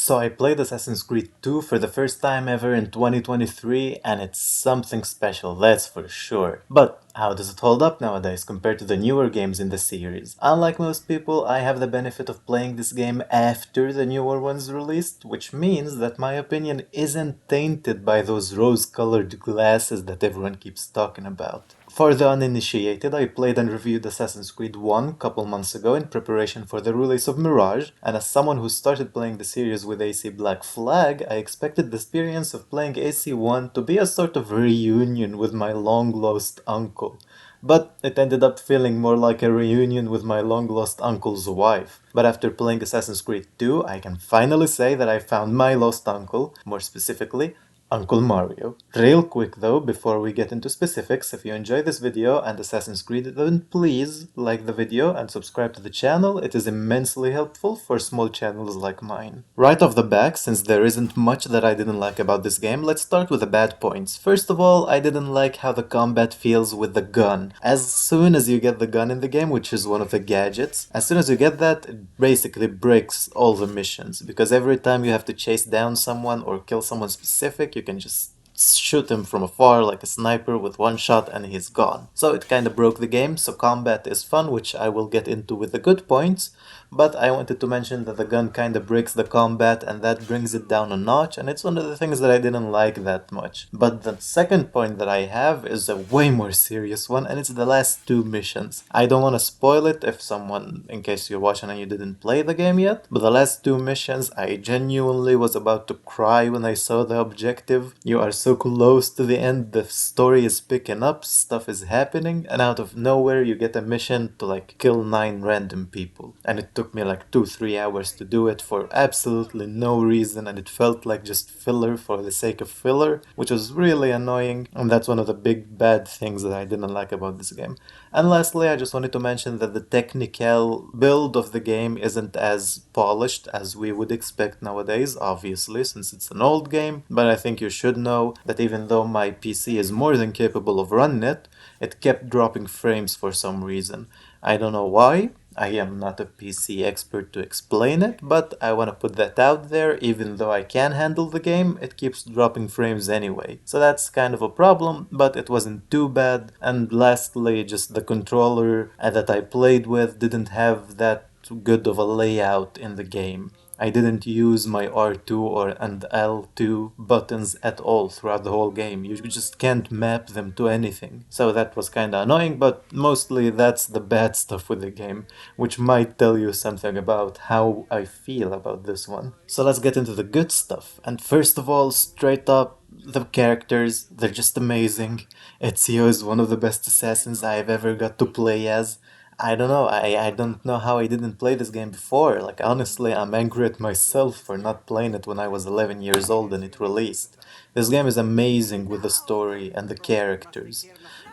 So I played Assassin's Creed 2 for the first time ever in 2023, and it's something special, that's for sure. But how does it hold up nowadays compared to the newer games in the series? Unlike most people, I have the benefit of playing this game after the newer ones released, which means that my opinion isn't tainted by those rose-colored glasses that everyone keeps talking about. For the uninitiated, I played and reviewed Assassin's Creed 1 a couple months ago in preparation for the release of Mirage, and as someone who started playing the series with AC Black Flag, I expected the experience of playing AC1 to be a sort of reunion with my long-lost uncle. But it ended up feeling more like a reunion with my long-lost uncle's wife. But after playing Assassin's Creed 2, I can finally say that I found my lost uncle, more specifically, Uncle Mario. Real quick though, before we get into specifics, if you enjoy this video and Assassin's Creed, then please like the video and subscribe to the channel. It is immensely helpful for small channels like mine. Right off the back, since there isn't much that I didn't like about this game, let's start with the bad points. First of all, I didn't like how the combat feels with the gun. As soon as you get the gun in the game, which is one of the gadgets, as soon as you get that, it basically breaks all the missions, because every time you have to chase down someone or kill someone specific, you can just shoot him from afar like a sniper with one shot and he's gone. So it kinda broke the game, so combat is fun, which I will get into with the good points, but I wanted to mention that the gun kinda breaks the combat and that brings it down a notch, and it's one of the things that I didn't like that much. But the second point that I have is a way more serious one, and it's the last two missions. I don't want to spoil it if someone, in case you're watching and you didn't play the game yet, but the last two missions, I genuinely was about to cry when I saw the objective. You are so close to the end, the story is picking up, stuff is happening, and out of nowhere you get a mission to like kill 9 random people. And it took me like 2-3 hours to do it for absolutely no reason, and it felt like just filler for the sake of filler, which was really annoying, and that's one of the big bad things that I didn't like about this game. And lastly, I just wanted to mention that the technical build of the game isn't as polished as we would expect nowadays, obviously, since it's an old game, but I think you should know that even though my PC is more than capable of running it, it kept dropping frames for some reason. I don't know why. I am not a PC expert to explain it, but I want to put that out there. Even though I can handle the game, it keeps dropping frames anyway. So that's kind of a problem, but it wasn't too bad. And lastly, just the controller that I played with didn't have that good of a layout in the game. I didn't use my R2 and L2 buttons at all throughout the whole game. You just can't map them to anything. So that was kinda annoying, but mostly that's the bad stuff with the game, which might tell you something about how I feel about this one. So let's get into the good stuff. And first of all, straight up, the characters, they're just amazing. Ezio is one of the best assassins I've ever got to play as. I don't know, I don't know how I didn't play this game before. Like, honestly, I'm angry at myself for not playing it when I was 11 years old and it released. This game is amazing with the story and the characters.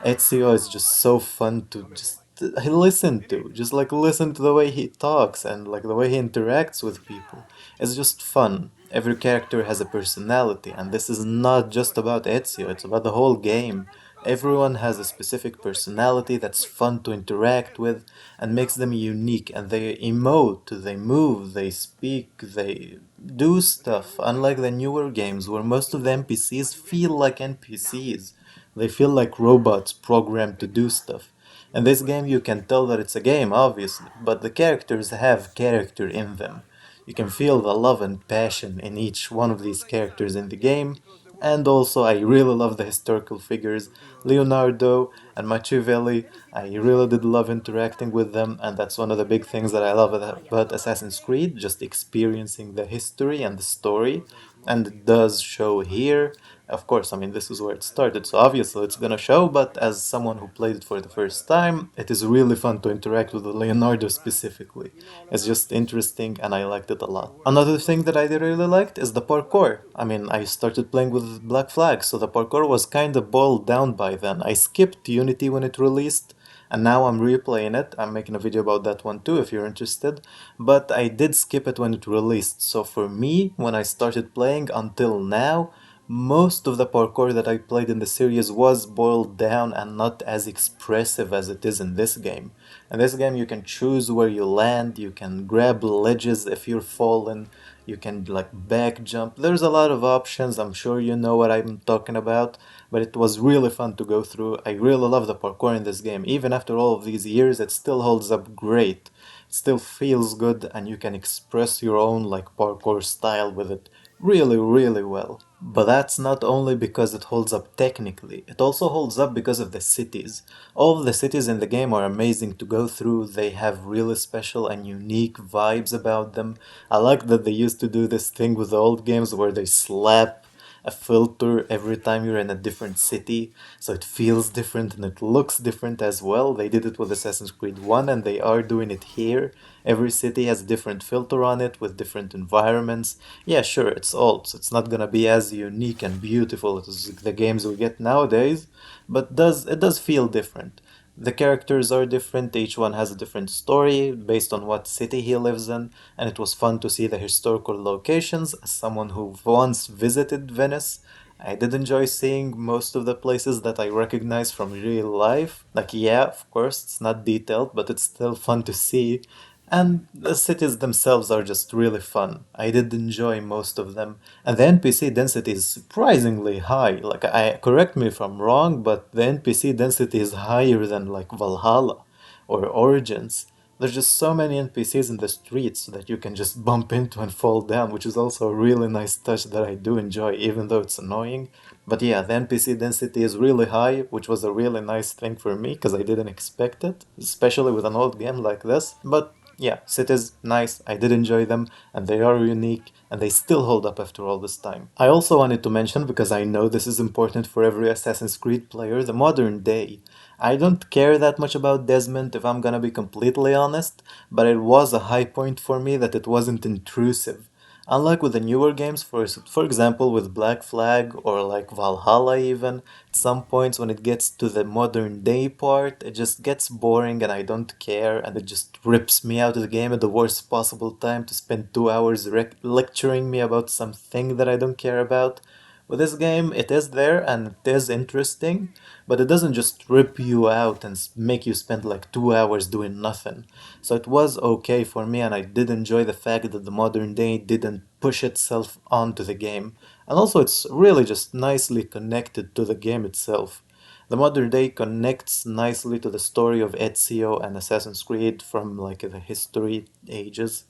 Ezio is just so fun to just listen to. Just like listen to the way he talks and like the way he interacts with people. It's just fun. Every character has a personality, and this is not just about Ezio, it's about the whole game. Everyone has a specific personality that's fun to interact with and makes them unique, and they emote, they move, they speak, they do stuff, unlike the newer games where most of the NPCs feel like NPCs. They feel like robots programmed to do stuff. In this game you can tell that it's a game, obviously, but the characters have character in them. You can feel the love and passion in each one of these characters in the game, and also I really love the historical figures, Leonardo and Machiavelli. I really did love interacting with them, and that's one of the big things that I love about Assassin's Creed, just experiencing the history and the story, and it does show here. Of course, I mean, this is where it started, so obviously it's gonna show, but as someone who played it for the first time, it is really fun to interact with Leonardo specifically. It's just interesting, and I liked it a lot. Another thing that I really liked is the parkour. I mean, I started playing with Black Flag, so the parkour was kinda boiled down by then. I skipped Unity when it released, and now I'm replaying it. I'm making a video about that one too if you're interested, but I did skip it when it released, so for me, when I started playing until now, most of the parkour that I played in the series was boiled down and not as expressive as it is in this game. In this game you can choose where you land, you can grab ledges if you're falling, You can like back jump. There's a lot of options. I'm sure you know what I'm talking about, but it was really fun to go through. I really love the parkour in this game. Even after all of these years, it still holds up great. It still feels good, and you can express your own like parkour style with it really, really well. But that's not only because it holds up technically, it also holds up because of the cities. All of the cities in the game are amazing to go through. They have really special and unique vibes about them. I like that they used to do this thing with the old games where they slap a filter every time you're in a different city, so it feels different and it looks different as well. They did it with Assassin's Creed 1 and they are doing it here. Every city has a different filter on it with different environments. Yeah, sure, it's old, so it's not gonna be as unique and beautiful as the games we get nowadays, but it does feel different. The characters are different, each one has a different story based on what city he lives in, and it was fun to see the historical locations. As someone who once visited Venice, I did enjoy seeing most of the places that I recognize from real life. Like, yeah, of course, it's not detailed, but it's still fun to see. And the cities themselves are just really fun. I did enjoy most of them. And the NPC density is surprisingly high. Like, correct me if I'm wrong, but the NPC density is higher than like Valhalla or Origins. There's just so many NPCs in the streets that you can just bump into and fall down, which is also a really nice touch that I do enjoy, even though it's annoying. But yeah, the NPC density is really high, which was a really nice thing for me because I didn't expect it, especially with an old game like this. But yeah, cities, nice, I did enjoy them, and they are unique, and they still hold up after all this time. I also wanted to mention, because I know this is important for every Assassin's Creed player, the modern day. I don't care that much about Desmond, if I'm gonna be completely honest, but it was a high point for me that it wasn't intrusive. Unlike with the newer games, for example with Black Flag or like Valhalla even, at some points when it gets to the modern day part, it just gets boring and I don't care and it just rips me out of the game at the worst possible time to spend 2 hours lecturing me about something that I don't care about. With this game, it is there and it is interesting, but it doesn't just rip you out and make you spend like 2 hours doing nothing. So it was okay for me, and I did enjoy the fact that the modern day didn't push itself onto the game. And also, it's really just nicely connected to the game itself. The modern day connects nicely to the story of Ezio and Assassin's Creed from like the history ages.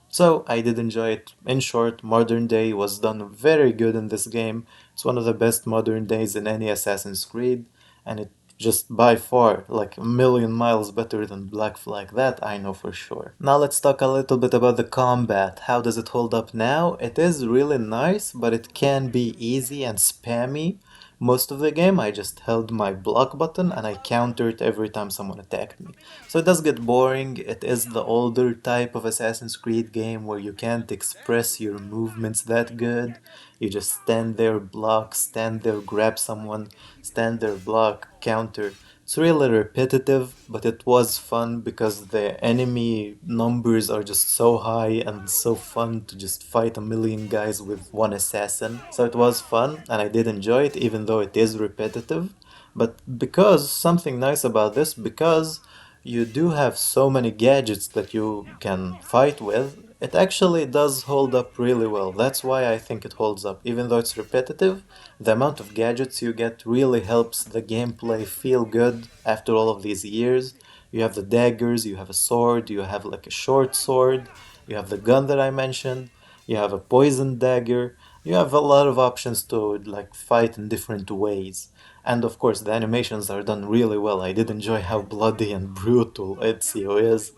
So I did enjoy it. In short, Modern Day was done very good in this game. It's one of the best modern days in any Assassin's Creed, and it just by far like a million miles better than Black Flag. That I know for sure. Now let's talk a little bit about the combat. How does it hold up now? It is really nice, but it can be easy and spammy. Most of the game I just held my block button and I countered every time someone attacked me. So it does get boring. It is the older type of Assassin's Creed game where you can't express your movements that good. You just stand there, block, stand there, grab someone, stand there, block, counter. It's really repetitive, but it was fun because the enemy numbers are just so high and so fun to just fight a million guys with one assassin. So it was fun and I did enjoy it even though it is repetitive. But because something nice about this, because you do have so many gadgets that you can fight with, it actually does hold up really well. That's why I think it holds up. Even though it's repetitive, the amount of gadgets you get really helps the gameplay feel good after all of these years. You have the daggers, you have a sword, you have like a short sword, you have the gun that I mentioned, you have a poison dagger, you have a lot of options to like fight in different ways. And of course, the animations are done really well. I did enjoy how bloody and brutal Ezio is.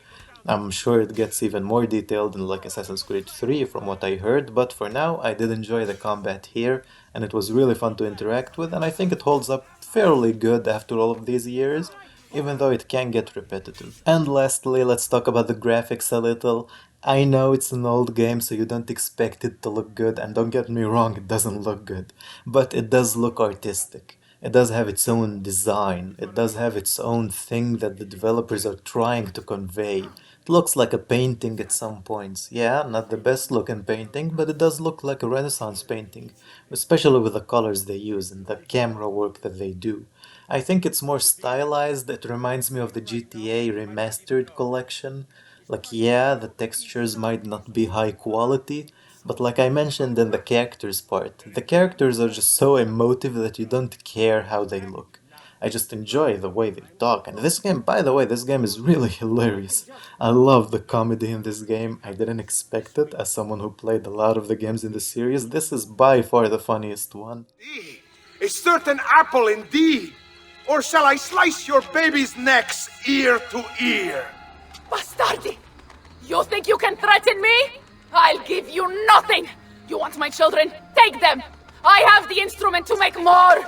I'm sure it gets even more detailed in like Assassin's Creed 3 from what I heard, but for now I did enjoy the combat here and it was really fun to interact with, and I think it holds up fairly good after all of these years, even though it can get repetitive. And lastly, let's talk about the graphics a little. I know it's an old game, so you don't expect it to look good, and don't get me wrong, it doesn't look good, but it does look artistic. It does have its own design. It does have its own thing that the developers are trying to convey. It looks like a painting at some points. Yeah, not the best looking painting, but it does look like a Renaissance painting, especially with the colors they use and the camera work that they do. I think it's more stylized. It reminds me of the GTA Remastered collection. Like, yeah, the textures might not be high quality, But like I mentioned in the characters part, the characters are just so emotive that you don't care how they look. I just enjoy the way they talk. And this game, by the way, this game is really hilarious. I love the comedy in this game. I didn't expect it as someone who played a lot of the games in the series. This is by far the funniest one. A certain apple indeed. Or shall I slice your baby's necks ear to ear? Bastardi! You think you can threaten me? I'll give you nothing! You want my children? Take them! I have the instrument to make more!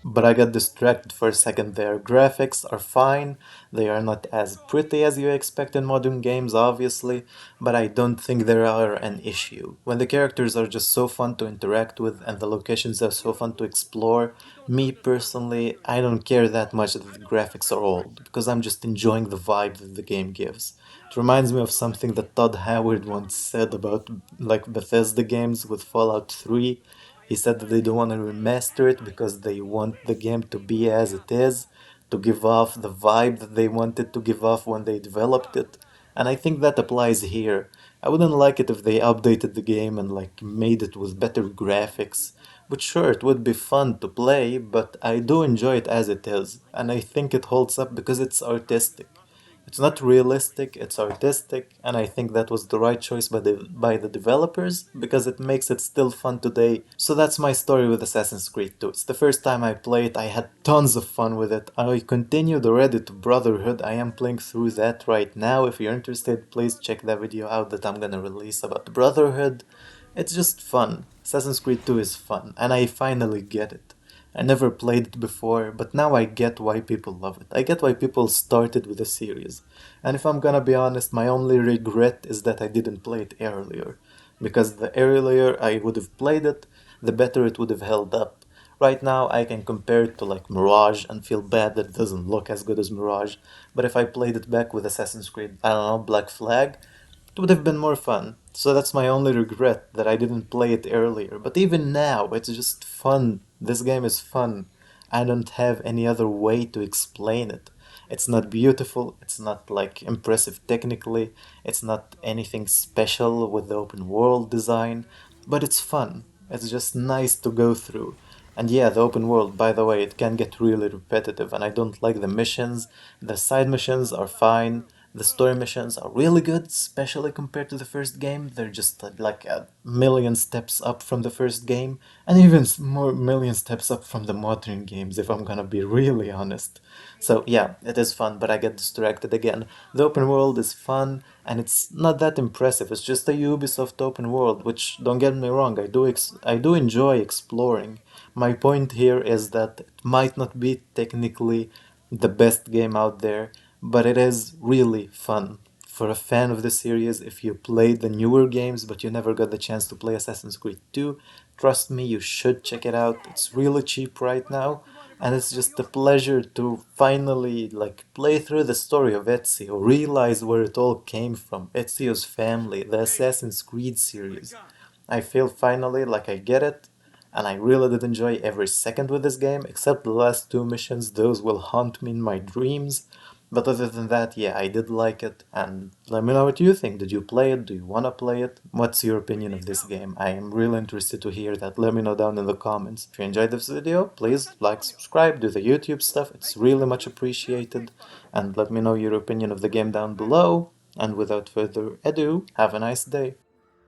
But I got distracted for a second there. Graphics are fine, they are not as pretty as you expect in modern games, obviously, but I don't think they are an issue. When the characters are just so fun to interact with and the locations are so fun to explore, me personally, I don't care that much that the graphics are old, because I'm just enjoying the vibe that the game gives. It reminds me of something that Todd Howard once said about like Bethesda games with Fallout 3. He said that they don't want to remaster it because they want the game to be as it is, to give off the vibe that they wanted to give off when they developed it. And I think that applies here. I wouldn't like it if they updated the game and like made it with better graphics. But sure, it would be fun to play, but I do enjoy it as it is. And I think it holds up because it's artistic. It's not realistic, it's artistic, and I think that was the right choice by the developers because it makes it still fun today. So that's my story with Assassin's Creed 2. It's the first time I played, I had tons of fun with it. I continued already to Brotherhood, I am playing through that right now. If you're interested, please check that video out that I'm gonna release about Brotherhood. It's just fun. Assassin's Creed 2 is fun, and I finally get it. I never played it before, but now I get why people love it. I get why people started with the series. And if I'm gonna be honest, my only regret is that I didn't play it earlier. Because the earlier I would have played it, the better it would have held up. Right now I can compare it to like Mirage and feel bad that it doesn't look as good as Mirage, but if I played it back with Assassin's Creed, I don't know, Black Flag, it would have been more fun. So that's my only regret, that I didn't play it earlier. But even now, it's just fun. This game is fun. I don't have any other way to explain it. It's not beautiful, it's not like impressive technically, it's not anything special with the open world design, but it's fun. It's just nice to go through. And yeah, the open world, by the way, it can get really repetitive and I don't like the missions. The side missions are fine. The story missions are really good, especially compared to the first game. They're just like a million steps up from the first game, and even more million steps up from the modern games, if I'm gonna be really honest. So yeah, it is fun, but I get distracted again. The open world is fun, and it's not that impressive. It's just a Ubisoft open world, which, don't get me wrong, I do enjoy exploring. My point here is that it might not be technically the best game out there, but it is really fun. For a fan of the series, if you played the newer games but you never got the chance to play Assassin's Creed 2, trust me, you should check it out. It's really cheap right now, and it's just a pleasure to finally like play through the story of Ezio, realize where it all came from, Ezio's family, the Assassin's Creed series. I feel finally like I get it, and I really did enjoy every second with this game, except the last two missions. Those will haunt me in my dreams. But other than that, yeah, I did like it, and let me know what you think. Did you play it? Do you wanna play it? What's your opinion of this game? I am really interested to hear that. Let me know down in the comments. If you enjoyed this video, please like, subscribe, do the YouTube stuff. It's really much appreciated. And let me know your opinion of the game down below. And without further ado, have a nice day.